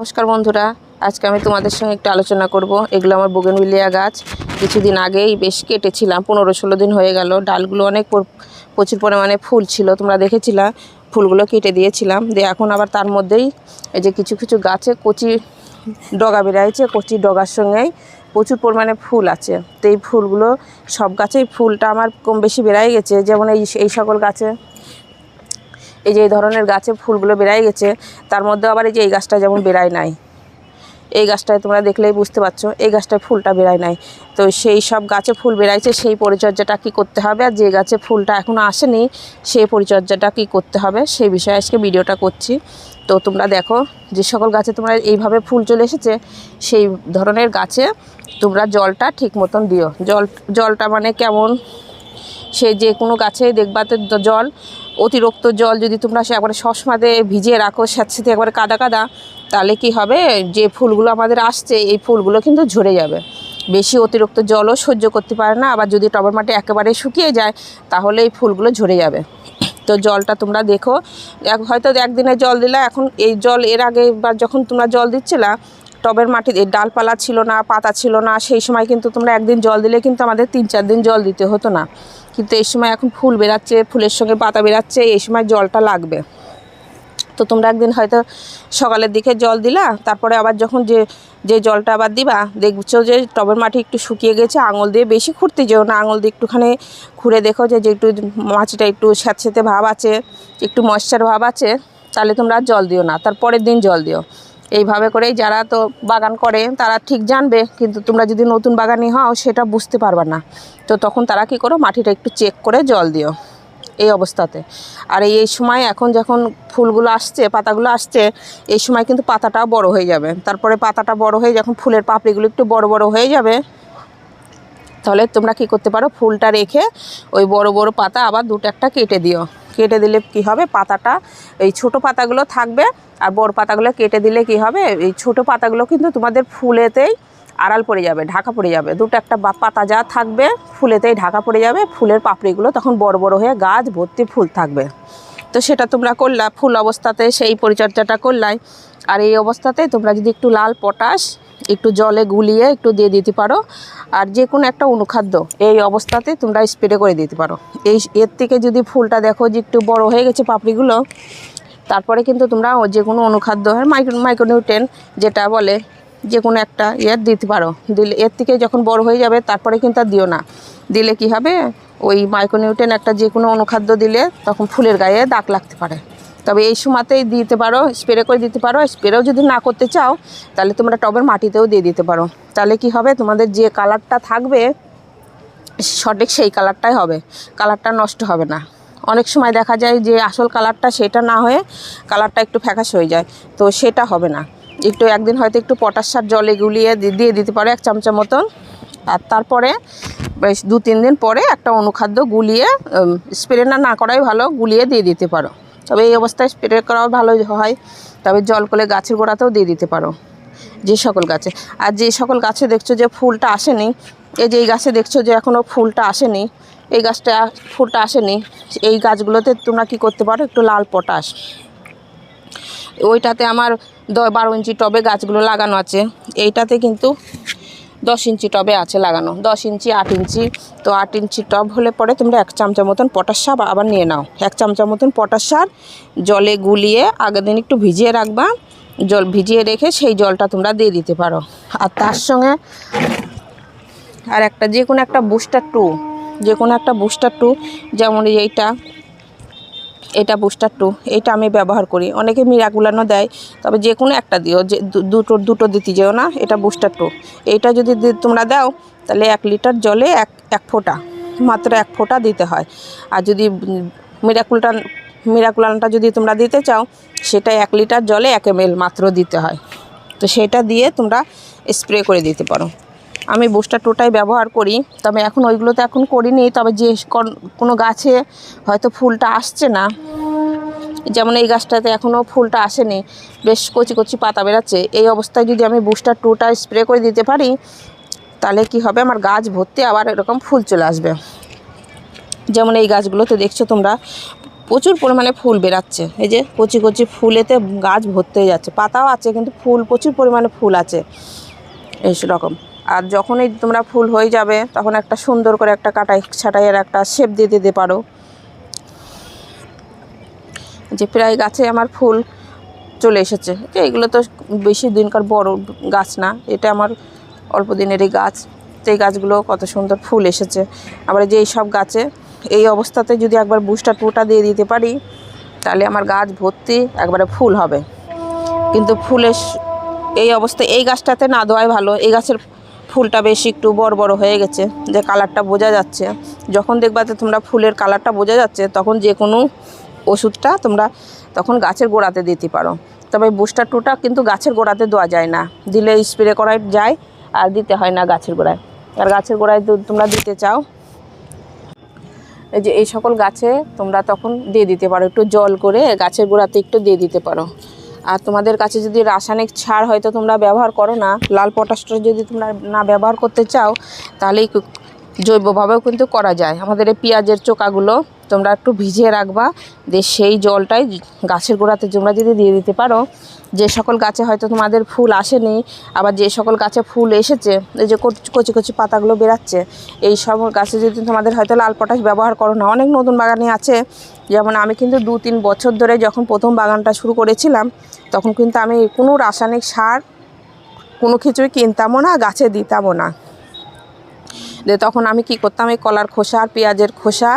নমস্কার বন্ধুরা, আজকে আমি তোমাদের সঙ্গে একটু আলোচনা করব। এগুলো আমার বোগেনভিলিয়া গাছ। কিছুদিন আগেই বেশ কেটেছিলাম, 15-16 দিন হয়ে গেল। ডালগুলো অনেক প্রচুর পরিমাণে ফুল ছিল, তোমরা দেখেছিলা। ফুলগুলো কেটে দিয়েছিলাম, দিয়ে এখন আবার তার মধ্যেই এই যে কিছু কিছু গাছে কচি ডগা বেরিয়েছে। কচি ডগার সঙ্গেই প্রচুর পরিমাণে ফুল আছে। তো এই ফুলগুলো সব গাছেই ফুলটা আমার কম বেশি বেরিয়ে গেছে। যেমন এই সকল গাছে এই যে এই ধরনের গাছে ফুলগুলো বেরিয়ে গেছে। তার মধ্যে আবার এই যে এই গাছটা যেমন বেরায় নাই, এই গাছটায় তোমরা দেখলেই বুঝতে পারছো এই গাছটায় ফুলটা বেরায় নাই। তো সেই সব গাছে ফুল বেরাইছে, সেই পরিচর্যাটা কী করতে হবে, আর যে গাছে ফুলটা এখনও আসেনি সেই পরিচর্যাটা কী করতে হবে সেই বিষয়ে আজকে ভিডিওটা করছি। তো তোমরা দেখো, যে সকল গাছে তোমরা এইভাবে ফুল চলে এসেছে সেই ধরনের গাছে তোমরা জলটা ঠিক মতন দিও। জলটা মানে কেমন, সে যে কোনো গাছে দেখবাতে জল, অতিরিক্ত জল যদি তোমরা সে একবারে সবসময়তে ভিজিয়ে রাখো স্যাঁতস্যাঁতে একবারে কাদা কাদা, তাহলে কি হবে, যে ফুলগুলো আমাদের আসছে এই ফুলগুলো কিন্তু ঝরে যাবে। বেশি অতিরিক্ত জলও সহ্য করতে পারে না। আবার যদি টবের মাটি একেবারে শুকিয়ে যায় তাহলে এই ফুলগুলো ঝরে যাবে। তো জলটা তোমরা দেখো, হয়তো একদিনে জল দিলা, এখন এই জল এর আগে বা যখন তোমরা জল দিচ্ছিলা টবের মাটির ডালপালা ছিল না, পাতা ছিল না, সেই সময় কিন্তু তোমরা একদিন জল দিলে কিন্তু আমাদের 3-4 দিন জল দিতে হতো না। কিন্তু এই সময় এখন ফুল বেরাচ্ছে, ফুলের সঙ্গে পাতা বেরাচ্ছে, এই সময় জলটা লাগবে। তো তোমরা একদিন হয়তো সকালের দিকে জল দিলা, তারপরে আবার যখন যে জলটা আবার দিবা দেখছো যে টবের মাটি একটু শুকিয়ে গেছে, আঙুল দিয়ে বেশি খুঁড়তে যেও না, আঙুল দিয়ে একটুখানি খুঁড়ে দেখো যে একটু মাটিটা একটু স্যাঁতস্যাঁতে ভাব আছে, একটু ময়েশ্চার ভাব আছে, তাহলে তোমরা আর জল দিও না, তারপরের দিন জল দিও। এইভাবে করেই যারা তো বাগান করে তারা ঠিক জানবে, কিন্তু তোমরা যদি নতুন বাগানি হও সেটা বুঝতে পারবে না। তো তখন তারা কী করো, মাটিটা একটু চেক করে জল দিও এই অবস্থাতে। আর এই সময় এখন যখন ফুলগুলো আসছে, পাতাগুলো আসছে, এই সময় কিন্তু পাতাটাও বড় হয়ে যাবে। তারপরে পাতাটা বড় হয়ে যখন ফুলের পাপড়িগুলো একটু বড় বড় হয়ে যাবে, তাহলে তোমরা কি করতে পারো, ফুলটা রেখে ওই বড় বড় পাতা আবার দুটো একটা কেটে দিও। কেটে দিলে কি হবে, পাতাটা এই ছোট পাতাগুলো থাকবে, আর বড় পাতাগুলো কেটে দিলে কি হবে, এই ছোট পাতাগুলো কিন্তু তোমাদের ফুলেতেই আড়াল পড়ে যাবে, ঢাকা পড়ে যাবে। দুটো একটা পাতা যা থাকবে ফুলেতেই ঢাকা পড়ে যাবে, ফুলের পাপড়িগুলো তখন বড় বড় হয়ে গাছ ভর্তি ফুল থাকবে। তো সেটা তোমরা করলা, ফুল অবস্থাতে সেই পরিচর্যাটা করলাই। আর এই অবস্থাতে তোমরা যদি একটু লাল পটাশ একটু জলে গুলিয়ে একটু দিয়ে দিতে পারো, আর যে কোনো একটা অনুখাদ্য এই অবস্থাতে তোমরা স্প্রে করে দিতে পারো। এর থেকে যদি ফুলটা দেখো যে একটু বড় হয়ে গেছে পাপড়িগুলো, তারপরে কিন্তু তোমরা যে কোনো অনুখাদ্য মাইক্রোনিউট্রেন যেটা বলে, যে কোনো একটা দিতে পারো। দিলে এর থেকে যখন বড় হয়ে যাবে তারপরে কিন্তু আর দিও না। দিলে কি হবে, ওই মাইক্রোনিউট্রেন একটা যে কোনো অনুখাদ্য দিলে তখন ফুলের গায়ে দাগ লাগতে পারে। তবে এই সময়তেই দিতে পারো, স্প্রে করে দিতে পারো। স্প্রেও যদি না করতে চাও তাহলে তোমরা টবের মাটিতেও দিয়ে দিতে পারো। তাহলে কি হবে, তোমাদের যে কালারটা থাকবে সঠিক সেই কালারটাই হবে, কালারটা নষ্ট হবে না। অনেক সময় দেখা যায় যে আসল কালারটা সেটা না হয়ে কালারটা একটু ফ্যাকাশে হয়ে যায়, তো সেটা হবে না। একটু একদিন হয়তো একটু পটাশ সার জলে গুলিয়ে দিয়ে দিতে পারো 1 চামচা মতন, আর তারপরে বেশ 2-3 দিন পরে একটা অনুখাদ্য গুলিয়ে, স্প্রে না করাই ভালো, গুলিয়ে দিয়ে দিতে পারো। তবে এই অবস্থায় স্প্রে করাও ভালো হয়। তবে জল করে গাছের গোড়াতেও দিয়ে দিতে পারো যে সকল গাছে। আর যে সকল গাছে দেখছো যে ফুলটা আসেনি, এই যে এই গাছে দেখছো যে এখনও ফুলটা আসেনি, এই গাছটা ফুলটা আসেনি, এই গাছগুলোতে তোমরা কি করতে পারো, একটু লাল পটাশ, ওইটাতে আমার 12 ইঞ্চি টবে গাছগুলো লাগানো আছে, এইটাতে কিন্তু 10 ইঞ্চি টবে আছে লাগানো, 10 ইঞ্চি 8 ইঞ্চি। তো 8 ইঞ্চি টব হলে পরে তোমরা 1 চামচা মতন পটাশ সার আবার নিয়ে নাও। 1 চামচা মতন পটাশ সার জলে গুলিয়ে আগের দিন একটু ভিজিয়ে রাখবা, জল ভিজিয়ে রেখে সেই জলটা তোমরা দিয়ে দিতে পারো। আর তার সঙ্গে আর একটা যে কোনো একটা বুস্টার টু, যেমন এটা বুস্টার টু, এটা আমি ব্যবহার করি। অনেকে মিরাকুলানো দেয়, তবে যে কোনো একটা দিও, যে দুটো দিতে যেও না। এটা বুস্টার টু, এইটা যদি তোমরা দাও তাহলে 1 লিটার জলে এক ফোঁটা, মাত্র 1 ফোঁটা দিতে হয়। আর যদি মিরাকুলানটা যদি তোমরা দিতে চাও, সেটা 1 লিটার জলে 1 ml মাত্র দিতে হয়। তো সেটা দিয়ে তোমরা স্প্রে করে দিতে পারো। আমি বুস্টার টুটাই ব্যবহার করি, তবে এখন ওইগুলোতে এখন করিনি। তবে যে কোনো গাছে হয়তো ফুলটা আসছে না, যেমন এই গাছটাতে এখনও ফুলটা আসেনি, বেশ কচি কচি পাতা বেরাচ্ছে, এই অবস্থায় যদি আমি বুস্টার টুটা স্প্রে করে দিতে পারি তাহলে কি হবে, আমার গাছ ভর্তি আবার এরকম ফুল চলে আসবে। যেমন এই গাছগুলোতে দেখছো তোমরা প্রচুর পরিমাণে ফুল বেরাচ্ছে। এই যে কচি কচি ফুলেতে গাছ ভর্তি হয়ে যাচ্ছে, পাতাও আছে কিন্তু ফুল প্রচুর পরিমাণে ফুল আছে এই রকম। আর যখনই তোমরা ফুল হয়ে যাবে তখন একটা সুন্দর করে একটা কাটাই ছাটাইয়ের একটা শেপ দিয়ে দিতে পারো। যে প্রায় গাছে আমার ফুল চলে এসেছে। এগুলো তো বেশি দিনকার বড় গাছ না, এটা আমার অল্প দিনেরই গাছ। এই গাছগুলো কত সুন্দর ফুল এসেছে। আবার যে এই সব গাছে এই অবস্থাতে যদি একবার বুস্টার টুটা দিয়ে দিতে পারি তাহলে আমার গাছ ভর্তি একবারে ফুল হবে। কিন্তু ফুলের এই অবস্থায় এই গাছটাতে না দেওয়াই ভালো। এই গাছের ফুলটা বেশি একটু বড় বড় হয়ে গেছে, যে কালারটা বোঝা যাচ্ছে। যখন দেখবা যে তোমরা ফুলের কালারটা বোঝা যাচ্ছে তখন যে কোনো ওষুধটা তোমরা তখন গাছের গোড়াতে দিতে পারো। তবে বুস্টার টুটা কিন্তু গাছের গোড়াতে দেওয়া যায় না, দিলে স্প্রে করা যায় আর দিতে হয় না গাছের গোড়ায়। আর গাছের গোড়ায় তোমরা দিতে চাও এই যে এই সকল গাছে তোমরা তখন দিয়ে দিতে পারো, একটু জল করে গাছের গোড়াতে একটু দিয়ে দিতে পারো। আর তোমাদের কাছে যদি রাসায়নিক সার হয়তো তোমরা ব্যবহার করো না, লাল পটাশটা যদি তোমরা না ব্যবহার করতে চাও তাহলে জৈবভাবেও কিন্তু করা যায়। আমাদের এই পেঁয়াজের চোকাগুলো তোমরা একটু ভিজিয়ে রাখবা, দিয়ে সেই জলটাই গাছের গোড়াতে তোমরা যদি দিয়ে দিতে পারো, যে সকল গাছে হয়তো তোমাদের ফুল আসেনি আবার যে সকল গাছে ফুল এসেছে, এই যে কচি কচি পাতাগুলো বেরাচ্ছে, এই সব গাছে যদি তোমাদের হয়তো লাল পটাশ ব্যবহার করো না। অনেক নতুন বাগানি আছে, যেমন আমি কিন্তু 2-3 বছর ধরে যখন প্রথম বাগানটা শুরু করেছিলাম তখন কিন্তু আমি কোনো রাসায়নিক সার কোনো কিছুই কিনতামও না, গাছে দিতামও না। যে তখন আমি কি করতাম, এই কলার খোসা আর পেঁয়াজের খোসা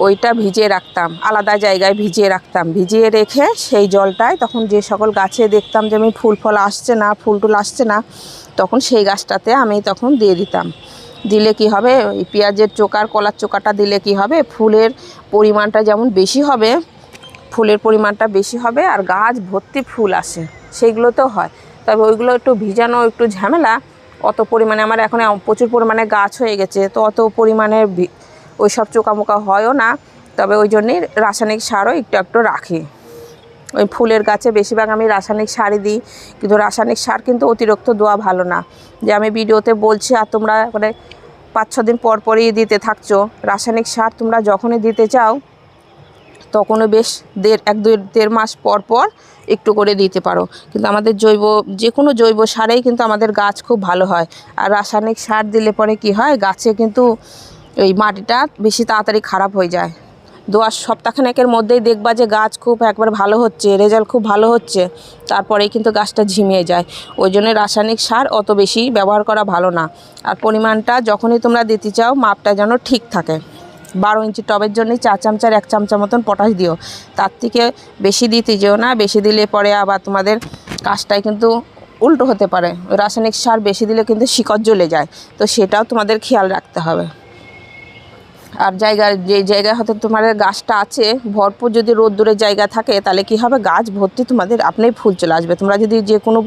ওইটা ভিজিয়ে রাখতাম, আলাদা জায়গায় ভিজিয়ে রাখতাম। ভিজিয়ে রেখে সেই জলটায় তখন যে সকল গাছে দেখতাম যে আমি ফুল ফল আসছে না, ফুল টুল আসছে না, তখন সেই গাছটাতে আমি তখন দিয়ে দিতাম। দিলে কি হবে, ওই পেঁয়াজের চোকার কলার চোকাটা দিলে কি হবে, ফুলের পরিমাণটা যেমন বেশি হবে, ফুলের পরিমাণটা বেশি হবে আর গাছ ভর্তি ফুল আসে, সেইগুলো তো হয়। তবে ওইগুলো একটু ভিজানো একটু ঝামেলা। অত পরিমাণে আমার এখন প্রচুর পরিমাণে গাছ হয়ে গেছে, তো অত পরিমাণে ওই সব চোকামোকা হয়ও না। তবে ওই জন্যই রাসায়নিক সারও একটু একটু রাখি। ওই ফুলের গাছে বেশিরভাগ আমি রাসায়নিক সারই দিই, কিন্তু রাসায়নিক সার কিন্তু অতিরিক্ত দেওয়া ভালো না। যে আমি ভিডিওতে বলছি আর তোমরা মানে 5-6 দিন পর পরই দিতে থাকছো। রাসায়নিক সার তোমরা যখনই দিতে চাও তখনও বেশ 1-2-1.5 মাস পর পর একটু করে দিতে পারো। কিন্তু আমাদের যে কোনো জৈব সারেই কিন্তু আমাদের গাছ খুব ভালো হয়। আর রাসায়নিক সার দিলে পরে কি হয়, গাছে কিন্তু এই মাটিটা বেশি তাড়াতাড়ি খারাপ হয়ে যায়। 2 সপ্তাহখানেকের মধ্যেই দেখবা যে গাছ খুব একবার ভালো হচ্ছে, রেজাল্ট খুব ভালো হচ্ছে, তারপরেই কিন্তু গাছটা ঝিমিয়ে যায়। ওই জন্য রাসায়নিক সার অত বেশি ব্যবহার করা ভালো না। আর পরিমাণটা যখনই তোমরা দিতে চাও মাপটা যেন ঠিক থাকে। 12 ইঞ্চি টবের জন্য 4 চামচার 1 চামচা মতন পটাশ দিও, তার থেকে বেশি দিতে যেও না। বেশি দিলে পরে আবার তোমাদের কাজটাই কিন্তু উল্টো হতে পারে। রাসায়নিক সার বেশি দিলে কিন্তু শিকড় জ্বলে যায়, তো সেটাও তোমাদের খেয়াল রাখতে হবে। আর যে জায়গায় হয়তো তোমাদের গাছটা আছে ভরপুর, যদি রোদ্দুরের জায়গা থাকে তাহলে কি হবে, গাছ ভর্তি তোমাদের আপনিই ফুল চলে আসবে। তোমরা যদি যে কোনো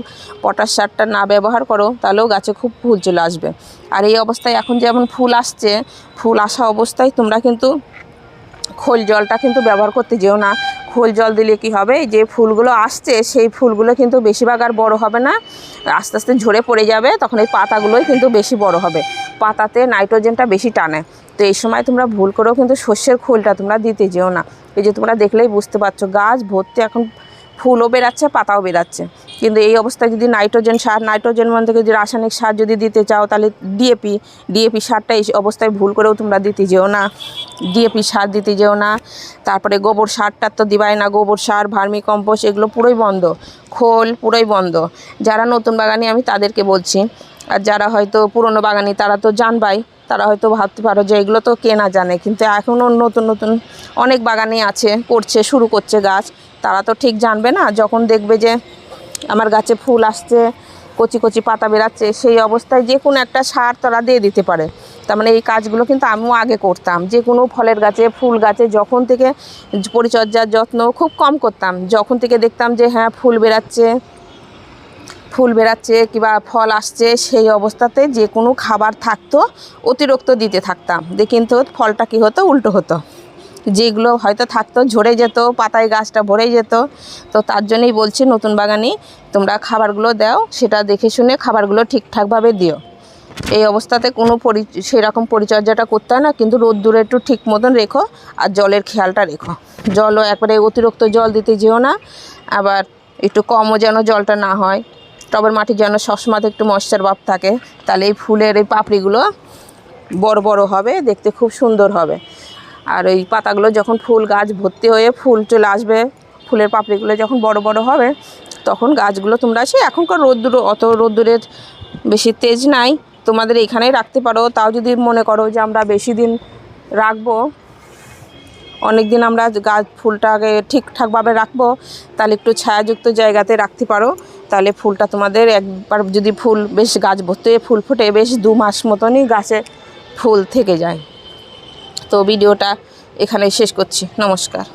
পটাশ সারটা না ব্যবহার করো তাহলেও গাছে খুব ফুল চলে আসবে। আর এই অবস্থায় এখন যেমন ফুল আসছে, ফুল আসা অবস্থায় তোমরা কিন্তু খোল জলটা কিন্তু ব্যবহার করতে যেও না। খোল জল দিলে কি হবে, যে ফুলগুলো আসছে সেই ফুলগুলো কিন্তু বেশিরভাগ আর বড় হবে না, আস্তে আস্তে ঝরে পড়ে যাবে, তখন এই পাতাগুলোই কিন্তু বেশি বড় হবে। পাতাতে নাইট্রোজেনটা বেশি টানে। তো এই সময় তোমরা ভুল করেও কিন্তু শস্যের খোলটা তোমরা দিতে যেও না। এই যে তোমরা দেখলেই বুঝতে পারছো গাছ ভর্তি এখন ফুলও বেরাচ্ছে, পাতাও বেরাচ্ছে। কিন্তু এই অবস্থায় যদি নাইট্রোজেন মধ্যে যদি রাসায়নিক সার যদি দিতে চাও তাহলে ডিএপি সারটা এই অবস্থায় ভুল করেও তোমরা দিতে যেও না। ডিএপি সার দিতে যেও না। তারপরে গোবর সারটা তো দিবাই না, গোবর সার ভার্মি কম্পোস্ট এগুলো পুরোই বন্ধ, খোল পুরোই বন্ধ। যারা নতুন বাগানি আমি তাদেরকে বলছি, আর যারা হয়তো পুরনো বাগানি তারা তো জানবাই, তারা হয়তো ভাবতে পারো যে এগুলো তো কেনা জানে, কিন্তু এখনও নতুন নতুন অনেক বাগানি আছে, শুরু করছে গাছ, তারা তো ঠিক জানবে না। যখন দেখবে যে আমার গাছে ফুল আসছে, কচি কচি পাতা বেরাচ্ছে, সেই অবস্থায় যে কোনো একটা সার তারা দিয়ে দিতে পারে। তার মানে এই কাজগুলো কিন্তু আমিও আগে করতাম। যে কোনো ফলের গাছে, ফুল গাছে যখন থেকে পরিচর্যার যত্ন খুব কম করতাম, যখন থেকে দেখতাম যে হ্যাঁ ফুল বেরাচ্ছে কিংবা ফল আসছে, সেই অবস্থাতে যে কোনো খাবার থাকতো অতিরিক্ত দিতে থাকতাম। কিন্তু ফলটা কী হতো, উল্টো হতো। যেগুলো হয়তো থাকতো ঝরে যেত, পাতায় গাছটা ভরে যেত। তো তার জন্যই বলছি নতুন বাগানি তোমরা খাবারগুলো দাও, সেটা দেখে শুনে খাবারগুলো ঠিকঠাকভাবে দিও। এই অবস্থাতে কোনো সেরকম পরিচর্যাটা করতে হয় না, কিন্তু রোদ্দুরে একটু ঠিক মতন রেখো আর জলের খেয়ালটা রেখো। জলও একবারে অতিরিক্ত জল দিতে যেও না, আবার একটু কমও যেন জলটা না হয়। টবের মাটি যেন সবসময় একটু ময়েশ্চার ভাব থাকে, তাহলে এই ফুলের এই পাপড়িগুলো বড় বড় হবে, দেখতে খুব সুন্দর হবে। আর ওই পাতাগুলো যখন ফুল গাছ ভর্তি হয়ে ফুল চলে আসবে, ফুলের পাপড়িগুলো যখন বড় বড় হবে, তখন গাছগুলো তোমরা এখনকার অত রোদ্দুরের বেশি তেজ নাই, তোমাদের এখানেই রাখতে পারো। তাও যদি মনে করো যে আমরা বেশি দিন রাখবো, অনেক দিন আমরা গাছ ফুলটাকে ঠিকঠাকভাবে রাখবো, তাহলে একটু ছায়াযুক্ত জায়গাতে রাখতে পারো। তাহলে ফুলটা তোমাদের একবার যদি ফুল বেশ গাছ ভর্তি হয়ে ফুল ফুটে বেশ 2 মাস মতনই গাছে ফুল থেকে যায়। তো ভিডিওটা এখানে শেষ করছি। নমস্কার।